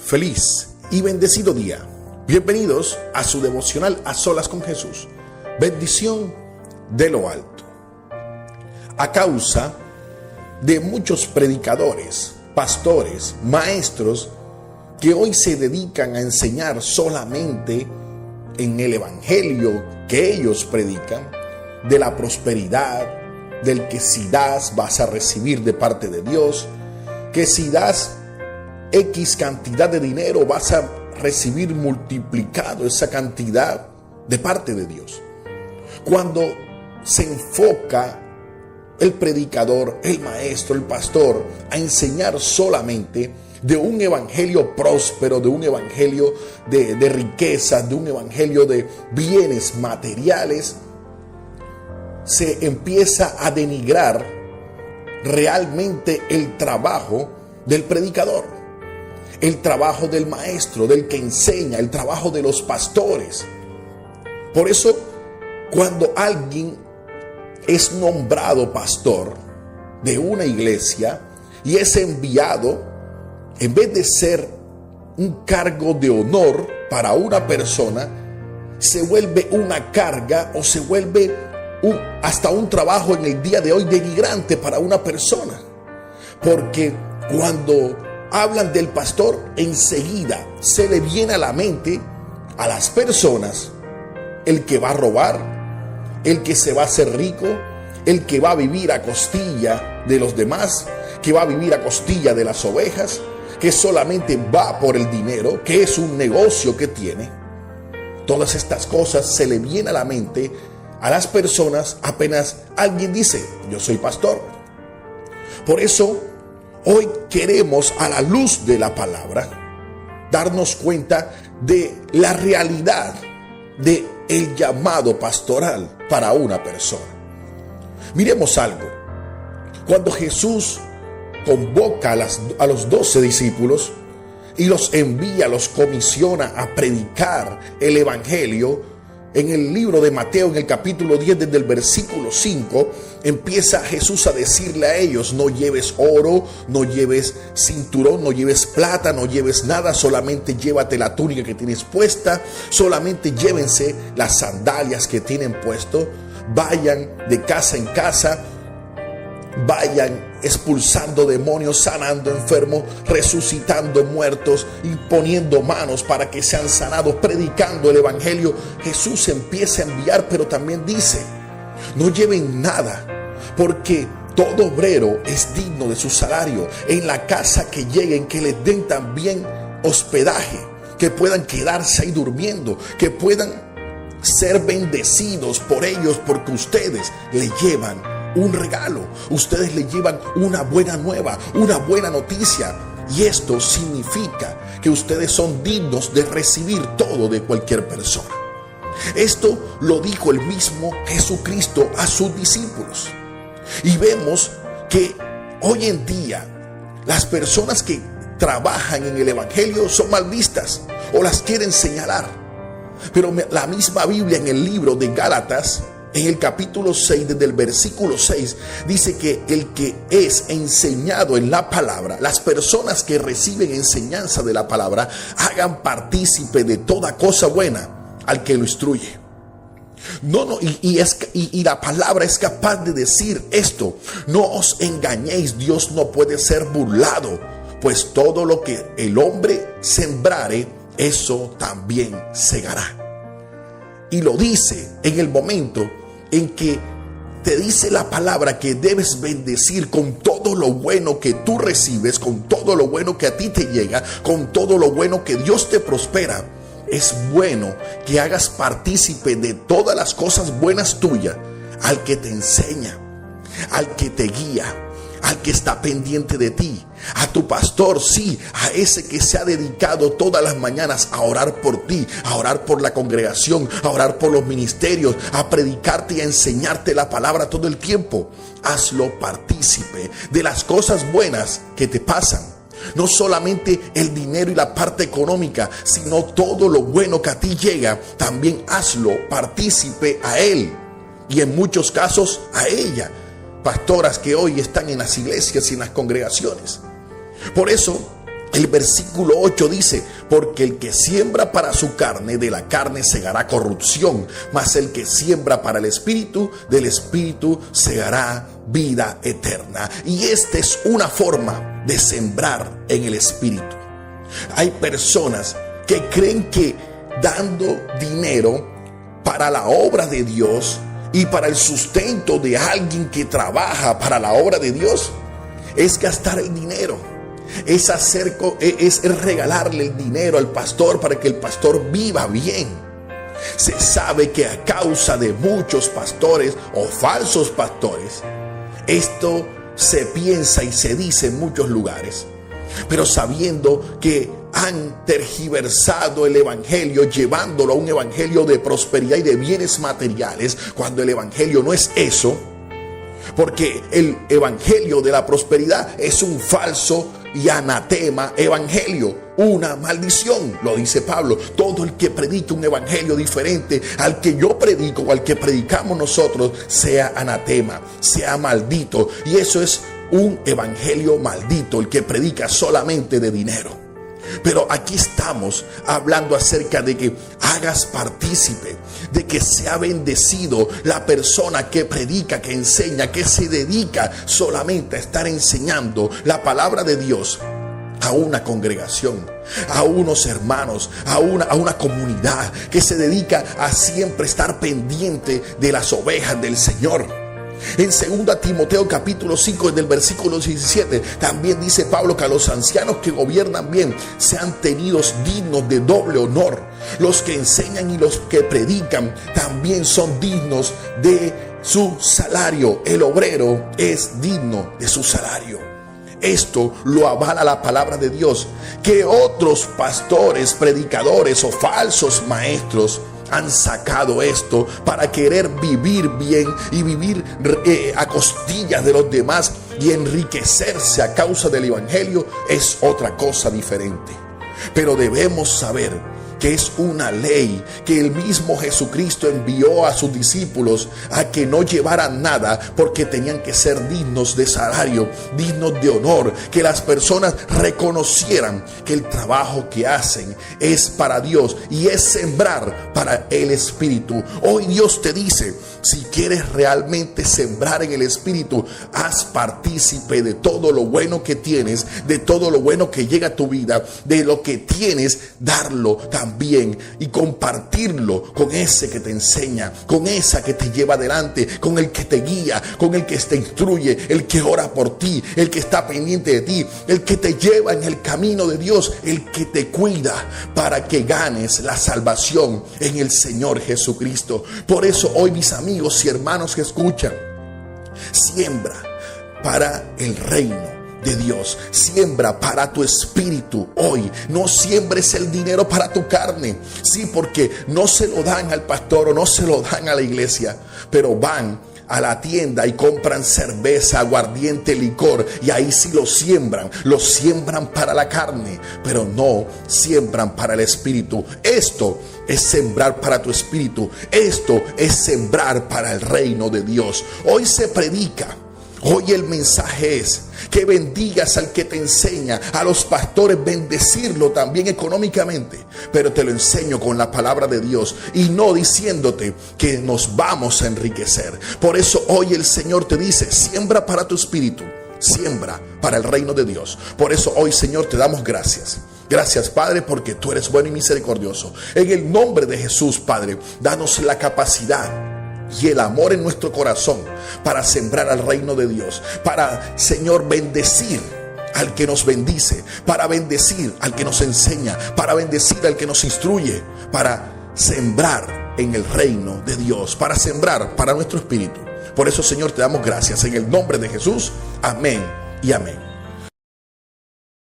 Feliz y bendecido día. Bienvenidos a su devocional A Solas con Jesús. Bendición de lo alto. A causa de muchos predicadores, pastores, maestros que hoy se dedican a enseñar solamente en el evangelio que ellos predican, de la prosperidad, del que si das vas a recibir de parte de Dios, que si das X cantidad de dinero vas a recibir multiplicado esa cantidad de parte de Dios. Cuando se enfoca el predicador, el maestro, el pastor a enseñar solamente de un evangelio próspero, de un evangelio de riquezas, de un evangelio de bienes materiales, se empieza a denigrar realmente el trabajo del predicador, el trabajo del maestro, del que enseña, el trabajo de los pastores. Por eso, cuando alguien es nombrado pastor de una iglesia y es enviado, en vez de ser un cargo de honor para una persona, se vuelve una carga o se vuelve hasta un trabajo en el día de hoy denigrante para una persona. Porque cuando hablan del pastor, enseguida se le viene a la mente a las personas el que va a robar, el que se va a hacer rico, el que va a vivir a costilla de los demás, que va a vivir a costilla de las ovejas, que solamente va por el dinero, que es un negocio que tiene. Todas estas cosas se le vienen a la mente a las personas apenas alguien dice: yo soy pastor. Por eso hoy queremos, a la luz de la palabra, darnos cuenta de la realidad de el llamado pastoral para una persona. Miremos algo. Cuando Jesús convoca a los 12 discípulos y los envía, los comisiona a predicar el evangelio, en el libro de Mateo, en el capítulo 10, desde el versículo 5, empieza Jesús a decirle a ellos: no lleves oro, no lleves cinturón, no lleves plata, no lleves nada, solamente llévate la túnica que tienes puesta, solamente llévense las sandalias que tienen puesto, vayan de casa en casa, vayan expulsando demonios, sanando enfermos, resucitando muertos y poniendo manos para que sean sanados, predicando el evangelio. Jesús empieza a enviar, pero también dice: no lleven nada, porque todo obrero es digno de su salario. En la casa que lleguen, que les den también hospedaje, que puedan quedarse ahí durmiendo, que puedan ser bendecidos por ellos, porque ustedes le llevan un regalo, ustedes le llevan una buena nueva, una buena noticia. Y esto significa que ustedes son dignos de recibir todo de cualquier persona. Esto lo dijo el mismo Jesucristo a sus discípulos. Y vemos que hoy en día las personas que trabajan en el evangelio son mal vistas o las quieren señalar. Pero la misma Biblia, en el libro de Gálatas, en el capítulo 6, desde el versículo 6, dice que el que es enseñado en la palabra, las personas que reciben enseñanza de la palabra, hagan partícipe de toda cosa buena al que lo instruye. Y la palabra es capaz de decir esto: no os engañéis, Dios no puede ser burlado, pues todo lo que el hombre sembrare, eso también segará. Y lo dice en el momento en que te dice la palabra que debes bendecir con todo lo bueno que tú recibes, con todo lo bueno que a ti te llega, con todo lo bueno que Dios te prospera. Es bueno que hagas partícipe de todas las cosas buenas tuyas al que te enseña, al que te guía, al que está pendiente de ti, a tu pastor, sí, a ese que se ha dedicado todas las mañanas a orar por ti, a orar por la congregación, a orar por los ministerios, a predicarte y a enseñarte la palabra todo el tiempo. Hazlo partícipe de las cosas buenas que te pasan. No solamente el dinero y la parte económica, sino todo lo bueno que a ti llega, también hazlo partícipe a él, y en muchos casos a ella. Pastoras que hoy están en las iglesias y en las congregaciones. Por eso El versículo 8 dice: porque el que siembra para su carne, de la carne segará corrupción, mas el que siembra para el Espíritu, del Espíritu segará vida eterna. Y esta es una forma de sembrar en el Espíritu. Hay personas que creen que dando dinero para la obra de Dios y para el sustento de alguien que trabaja para la obra de Dios es gastar el dinero. Es regalarle el dinero al pastor para que el pastor viva bien. Se sabe que a causa de muchos pastores o falsos pastores, esto se piensa y se dice en muchos lugares, pero sabiendo que han tergiversado el evangelio, llevándolo a un evangelio de prosperidad y de bienes materiales, cuando el evangelio no es eso. Porque el evangelio de la prosperidad es un falso y anatema evangelio, una maldición, lo dice Pablo. Todo el que predique un evangelio diferente al que yo predico o al que predicamos nosotros, sea anatema, sea maldito. Y eso es un evangelio maldito, el que predica solamente de dinero. Pero aquí estamos hablando acerca de que hagas partícipe, de que sea bendecido la persona que predica, que enseña, que se dedica solamente a estar enseñando la palabra de Dios a una congregación, a unos hermanos, a una comunidad que se dedica a siempre estar pendiente de las ovejas del Señor. En 2 Timoteo capítulo 5, en el versículo 17, también dice Pablo que a los ancianos que gobiernan bien sean tenidos dignos de doble honor. Los que enseñan y los que predican también son dignos de su salario. El obrero es digno de su salario. Esto lo avala la palabra de Dios, que otros pastores, predicadores o falsos maestros han sacado esto para querer vivir bien y vivir a costillas de los demás y enriquecerse a causa del evangelio. Es otra cosa diferente. Pero debemos saber que es una ley que el mismo Jesucristo envió a sus discípulos a que no llevaran nada, porque tenían que ser dignos de salario, dignos de honor, que las personas reconocieran que el trabajo que hacen es para Dios y es sembrar para el Espíritu. Hoy Dios te dice: si quieres realmente sembrar en el Espíritu, haz partícipe de todo lo bueno que tienes, de todo lo bueno que llega a tu vida, de lo que tienes, darlo también y compartirlo con ese que te enseña, con esa que te lleva adelante, con el que te guía, con el que te instruye, el que ora por ti, el que está pendiente de ti, el que te lleva en el camino de Dios, el que te cuida para que ganes la salvación en el Señor Jesucristo. Por eso hoy, mis amigos y hermanos que escuchan, siembra para el reino de Dios, siembra para tu espíritu hoy. No siembres el dinero para tu carne, sí, porque no se lo dan al pastor o no se lo dan a la iglesia, pero van a la tienda y compran cerveza, aguardiente, licor, y ahí sí lo siembran para la carne, pero no siembran para el espíritu. Esto es sembrar para tu espíritu, esto es sembrar para el reino de Dios. Hoy se predica, hoy el mensaje es que bendigas al que te enseña, a los pastores bendecirlo también económicamente, pero te lo enseño con la palabra de Dios y no diciéndote que nos vamos a enriquecer. Por eso hoy el Señor te dice: siembra para tu espíritu, siembra para el reino de Dios. Por eso hoy, Señor, te damos gracias. Gracias, Padre, porque tú eres bueno y misericordioso. En el nombre de Jesús, Padre, danos la capacidad y el amor en nuestro corazón para sembrar al reino de Dios, para, Señor, bendecir al que nos bendice, para bendecir al que nos enseña, para bendecir al que nos instruye, para sembrar en el reino de Dios, para sembrar para nuestro espíritu. Por eso, Señor, te damos gracias en el nombre de Jesús. Amén y amén.